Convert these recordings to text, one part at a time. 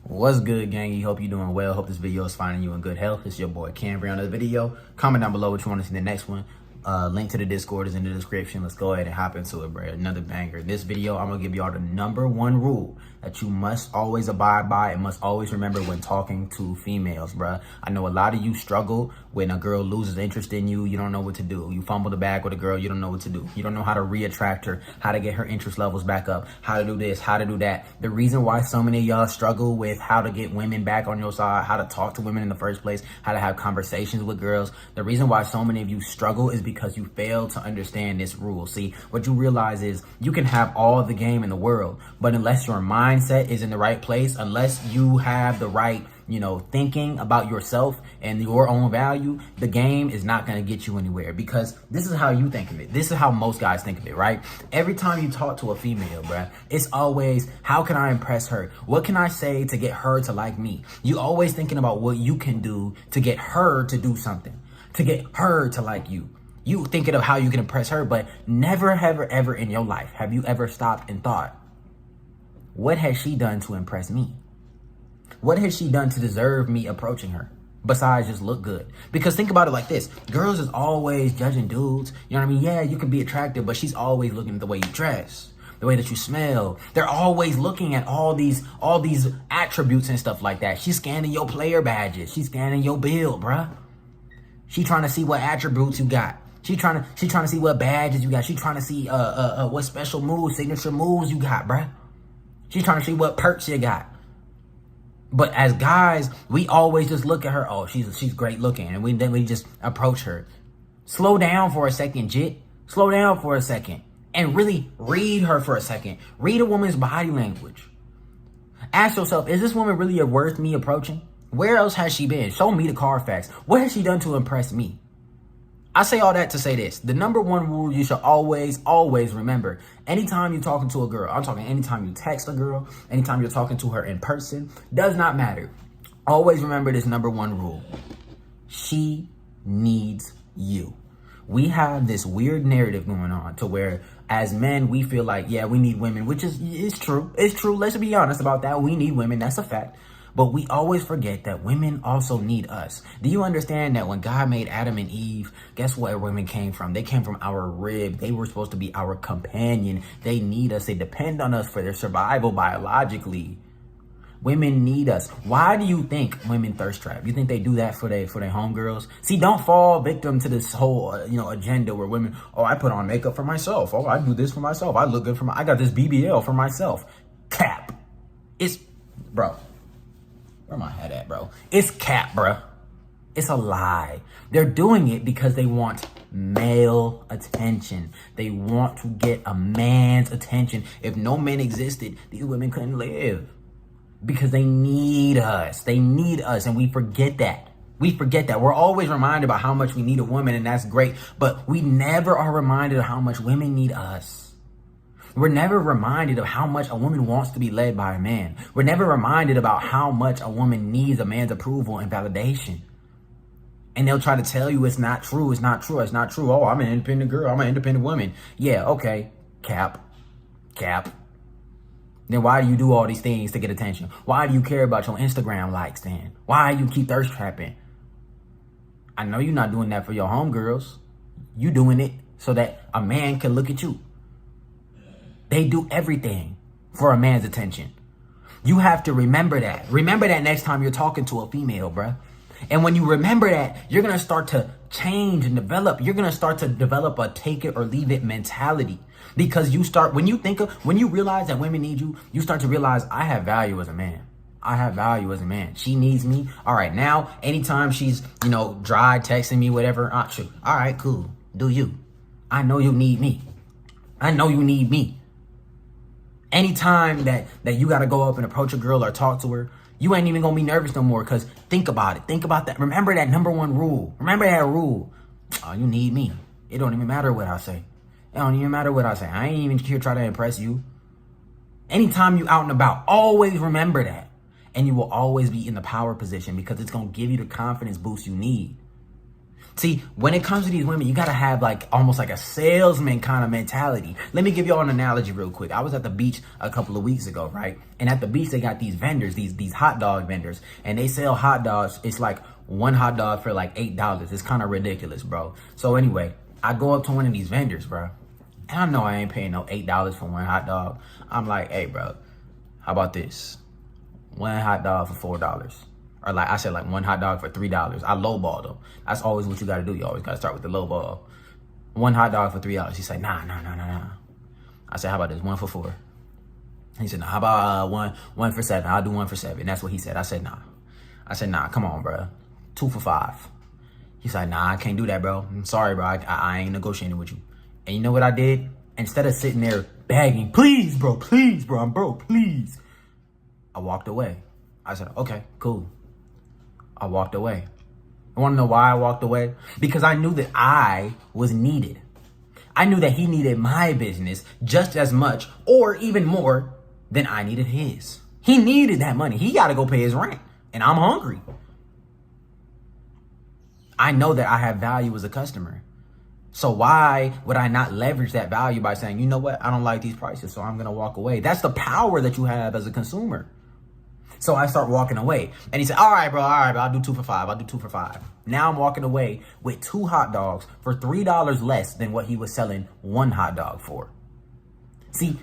What's good, gang? Hope you're doing well. Hope this video is finding you in good health. It's your boy Cambry on the video. Comment down below what you want to see in the next one. Link to the Discord is in the description. Let's go ahead and hop into it, bro. Another banger. This video, I'm gonna give y'all the #1 rule that you must always abide by and must always remember when talking to females, bro. I know a lot of you struggle when a girl loses interest in you. You don't know what to do. You fumble the bag with a girl, you don't know what to do. You don't know how to reattract her, how to get her interest levels back up, how to do this, how to do that. The reason why so many of y'all struggle with how to get women back on your side, how to talk to women in the first place, how to have conversations with girls, the reason why so many of you struggle is because you fail to understand this rule. See, what you realize is you can have all the game in the world, but unless your mindset is in the right place, unless you have the right thinking about yourself and your own value, the game is not going to get you anywhere, because this is how you think of it. This is how most guys think of it, right? Every time you talk to a female, bruh, it's always, how can I impress her? What can I say to get her to like me? You always thinking about what you can do to get her to do something, to get her to like you. You thinking of how you can impress her, but never, ever in your life have you ever stopped and thought, what has she done to impress me? What has she done to deserve me approaching her besides just look good? Because think about it like this. Girls is always judging dudes. You know what I mean? Yeah, you can be attractive, but she's always looking at the way you dress, the way that you smell. They're always looking at all these attributes and stuff like that. She's scanning your player badges. She's scanning your bill, bruh. She trying to see what attributes you got. She trying to see what badges you got. She trying to see what special moves, signature moves you got, bruh. She's trying to see what perks you got. But as guys, we always just look at her. Oh, she's great looking, and then we just approach her. Slow down for a second, Jit. Slow down for a second, and really read her for a second. Read a woman's body language. Ask yourself: is this woman really worth me approaching? Where else has she been? Show me the Carfax. What has she done to impress me? I say all that to say this. The #1 rule you should always remember. Anytime you're talking to a girl, I'm talking anytime you text a girl, anytime you're talking to her in person, does not matter. Always remember this #1 rule. She needs you. We have this weird narrative going on to where as men, we feel like, yeah, we need women, which is true. It's true. Let's be honest about that. We need women. That's a fact. But we always forget that women also need us. Do you understand that when God made Adam and Eve, guess where women came from? They came from our rib. They were supposed to be our companion. They need us. They depend on us for their survival biologically. Women need us. Why do you think women thirst trap? You think they do that for their homegirls? See, don't fall victim to this whole agenda where women, oh, I put on makeup for myself. Oh, I do this for myself. I look good for I got this BBL for myself. Cap. Bro. Where my head at, bro? It's cap, bro. It's a lie. They're doing it because they want male attention. They want to get a man's attention. If no men existed, these women couldn't live. Because they need us. They need us, and we forget that. We forget that. We're always reminded about how much we need a woman, and that's great. But we never are reminded of how much women need us. We're never reminded of how much a woman wants to be led by a man. We're never reminded about how much a woman needs a man's approval and validation. And they'll try to tell you it's not true, it's not true, it's not true. Oh, I'm an independent girl, I'm an independent woman. Yeah, okay, cap. Then why do you do all these things to get attention? Why do you care about your Instagram likes then? Why do you keep thirst trapping? I know you're not doing that for your homegirls. You doing it so that a man can look at you. They do everything for a man's attention. You have to remember that. Remember that next time you're talking to a female, bruh. And when you remember that, you're going to start to change and develop. You're going to start to develop a take it or leave it mentality. Because when you realize that women need you, you start to realize I have value as a man. I have value as a man. She needs me. All right, now, anytime she's, dry texting me, whatever, shoot. All right, cool. Do you. I know you need me. I know you need me. Anytime that you got to go up and approach a girl or talk to her, you ain't even going to be nervous no more, because think about it. Think about that. Remember that #1 rule. Remember that rule. Oh, you need me. It don't even matter what I say. It don't even matter what I say. I ain't even here trying to impress you. Anytime you out and about, always remember that. And you will always be in the power position, because it's going to give you the confidence boost you need. See, when it comes to these women, you gotta have like almost like a salesman kind of mentality. Let me give y'all an analogy real quick. I was at the beach a couple of weeks ago, right? And at the beach, they got these vendors, these hot dog vendors, and they sell hot dogs. It's like one hot dog for like $8. It's kind of ridiculous, bro. So anyway, I go up to one of these vendors, bro, and I know I ain't paying no $8 for one hot dog. I'm like, hey, bro, how about this? One hot dog for $4. Or like I said, like one hot dog for $3. I lowball them. That's always what you gotta do. You always gotta start with the lowball. One hot dog for $3. He said, nah. I said, how about this? One for $4. He said, nah, how about one for $7? I'll do one for $7. That's what he said. I said, nah. Come on, bro. 2 for $5. He said, nah, I can't do that, bro. I'm sorry, bro. I ain't negotiating with you. And you know what I did? Instead of sitting there begging, please, bro, I'm broke, please. I walked away. I said, okay, cool. I walked away. I want to know why I walked away? Because I knew that I was needed. I knew that he needed my business just as much or even more than I needed his. He needed that money. He got to go pay his rent. And I'm hungry. I know that I have value as a customer. So why would I not leverage that value by saying, you know what? I don't like these prices, so I'm going to walk away. That's the power that you have as a consumer. So I start walking away. And he said, all right, bro, I'll do 2 for $5. Now I'm walking away with 2 hot dogs for $3 less than what he was selling one hot dog for. See,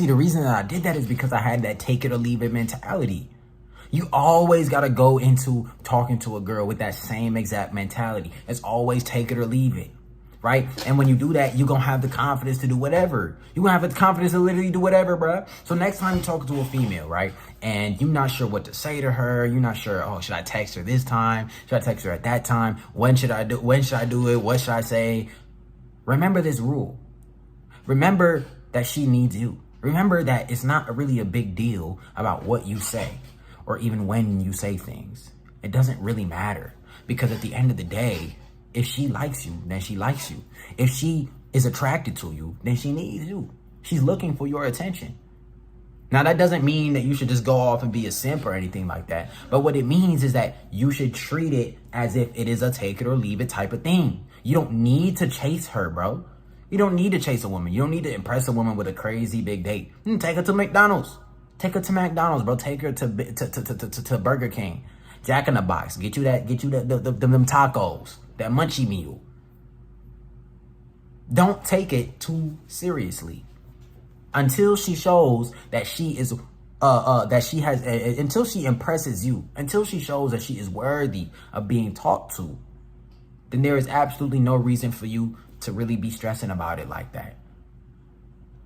the reason that I did that is because I had that take it or leave it mentality. You always got to go into talking to a girl with that same exact mentality. It's always take it or leave it. Right? And when you do that, you're going to have the confidence to do whatever. You're going to have the confidence to literally do whatever, bro. So next time you're talking to a female, right? And you're not sure what to say to her. You're not sure, oh, should I text her this time? Should I text her at that time? When should I do it? What should I say? Remember this rule. Remember that she needs you. Remember that it's not really a big deal about what you say or even when you say things. It doesn't really matter because at the end of the day, if she likes you, then she likes you. If she is attracted to you, then she needs you. She's looking for your attention. Now, that doesn't mean that you should just go off and be a simp or anything like that. But what it means is that you should treat it as if it is a take it or leave it type of thing. You don't need to chase her, bro. You don't need to chase a woman. You don't need to impress a woman with a crazy big date. Take her to McDonald's. Take her to McDonald's, bro. Take her to Burger King. Jack in the Box. Get you them tacos. That munchie meal. Don't take it too seriously until she shows that she is until she impresses you, until she shows that she is worthy of being talked to. Then there is absolutely no reason for you to really be stressing about it like that.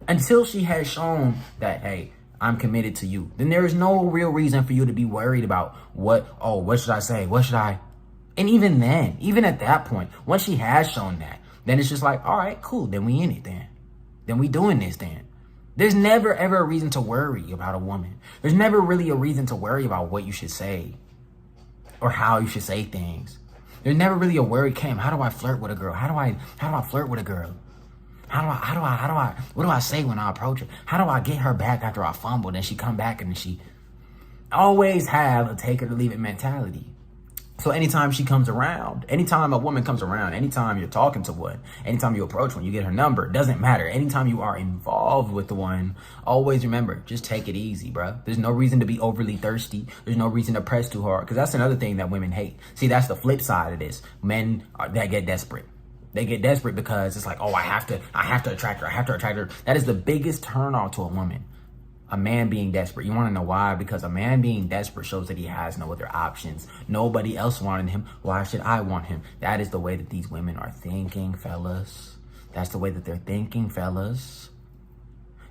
Until she has shown that, hey, I'm committed to you, then there is no real reason for you to be worried about what should I say? What should I? And even then, even at that point, once she has shown that, then it's just like, all right, cool. Then we in it then. Then we doing this then. There's never, ever a reason to worry about a woman. There's never really a reason to worry about what you should say or how you should say things. There's never really a worry, Cam, how do I flirt with a girl? How do I flirt with a girl? What do I say when I approach her? How do I get her back after I fumble? Then she come back and she always have a take it or leave it mentality. So anytime she comes around, anytime a woman comes around, anytime you're talking to one, anytime you approach one, you get her number, doesn't matter. Anytime you are involved with the one, always remember, just take it easy, bro. There's no reason to be overly thirsty. There's no reason to press too hard because that's another thing that women hate. See, that's the flip side of this. Men that get desperate. They get desperate because it's like, oh, I have to attract her. That is the biggest turn off to a woman. A man being desperate. You want to know why? Because a man being desperate shows that he has no other options. Nobody else wanted him. Why should I want him? That is the way that these women are thinking, fellas. That's the way that they're thinking, fellas.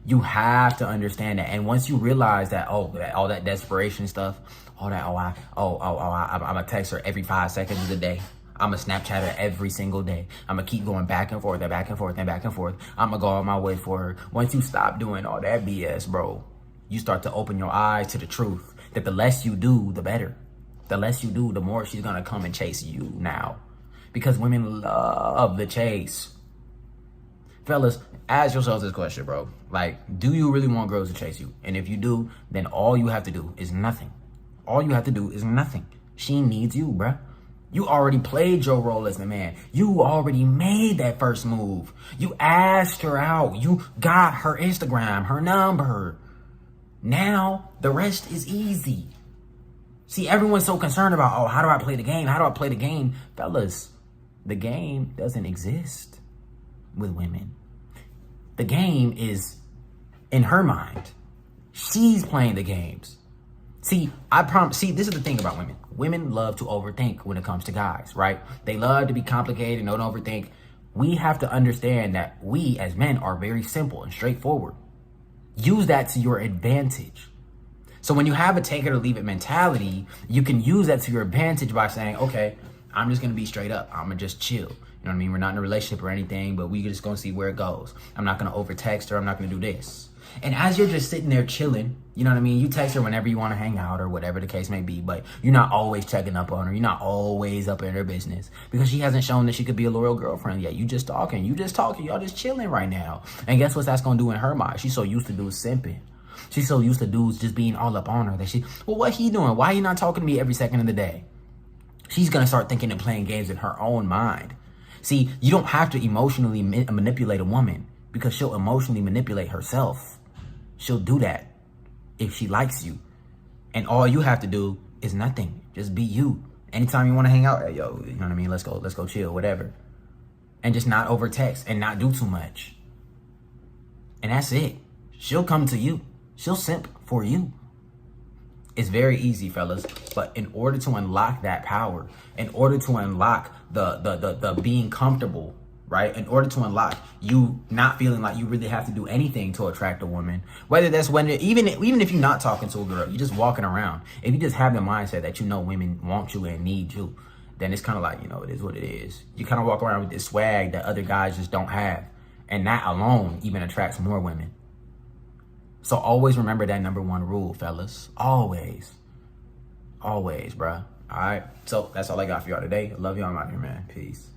You have to understand that. And once you realize that, all that desperation stuff, I'm a text her every 5 seconds of the day. I'm a Snapchatter every single day. I'm going to keep going back and forth and back and forth and back and forth. I'm going to go on my way for her. Once you stop doing all that BS, bro, you start to open your eyes to the truth that the less you do, the better. The less you do, the more she's going to come and chase you now. Because women love the chase. Fellas, ask yourselves this question, bro. Like, do you really want girls to chase you? And if you do, then all you have to do is nothing. All you have to do is nothing. She needs you, bruh. You already played your role as the man. You already made that first move. You asked her out. You got her Instagram, her number. Now, the rest is easy. See, everyone's so concerned about, oh, how do I play the game? How do I play the game? Fellas, the game doesn't exist with women. The game is in her mind. She's playing the games. See, this is the thing about women. Women love to overthink when it comes to guys, right? They love to be complicated and don't overthink. We have to understand that we as men are very simple and straightforward. Use that to your advantage. So when you have a take it or leave it mentality, you can use that to your advantage by saying, okay, I'm just going to be straight up. I'm going to just chill. You know what I mean? We're not in a relationship or anything, but we just going to see where it goes. I'm not going to over text her. I'm not going to do this. And as you're just sitting there chilling, you know what I mean? You text her whenever you want to hang out or whatever the case may be, but you're not always checking up on her. You're not always up in her business because she hasn't shown that she could be a loyal girlfriend yet. You just talking. Y'all just chilling right now. And guess what that's going to do in her mind? She's so used to dudes simping. She's so used to dudes just being all up on her that well, what he doing? Why he not talking to me every second of the day? She's going to start thinking and playing games in her own mind. See, you don't have to emotionally manipulate a woman because she'll emotionally manipulate herself. She'll do that if she likes you. And all you have to do is nothing. Just be you. Anytime you want to hang out, hey, yo, you know what I mean? Let's go chill, whatever. And just not over text and not do too much. And that's it. She'll come to you. She'll simp for you. It's very easy, fellas. But in order to unlock that power, in order to unlock the being comfortable, right? In order to unlock you not feeling like you really have to do anything to attract a woman, whether that's even if you're not talking to a girl, you're just walking around. If you just have the mindset that you know women want you and need you, then it's kind of like, it is what it is. You kind of walk around with this swag that other guys just don't have. And that alone even attracts more women. So always remember that number one rule, fellas. Always. Always, bruh. All right. So that's all I got for y'all today. I love y'all. I'm out here, man. Peace.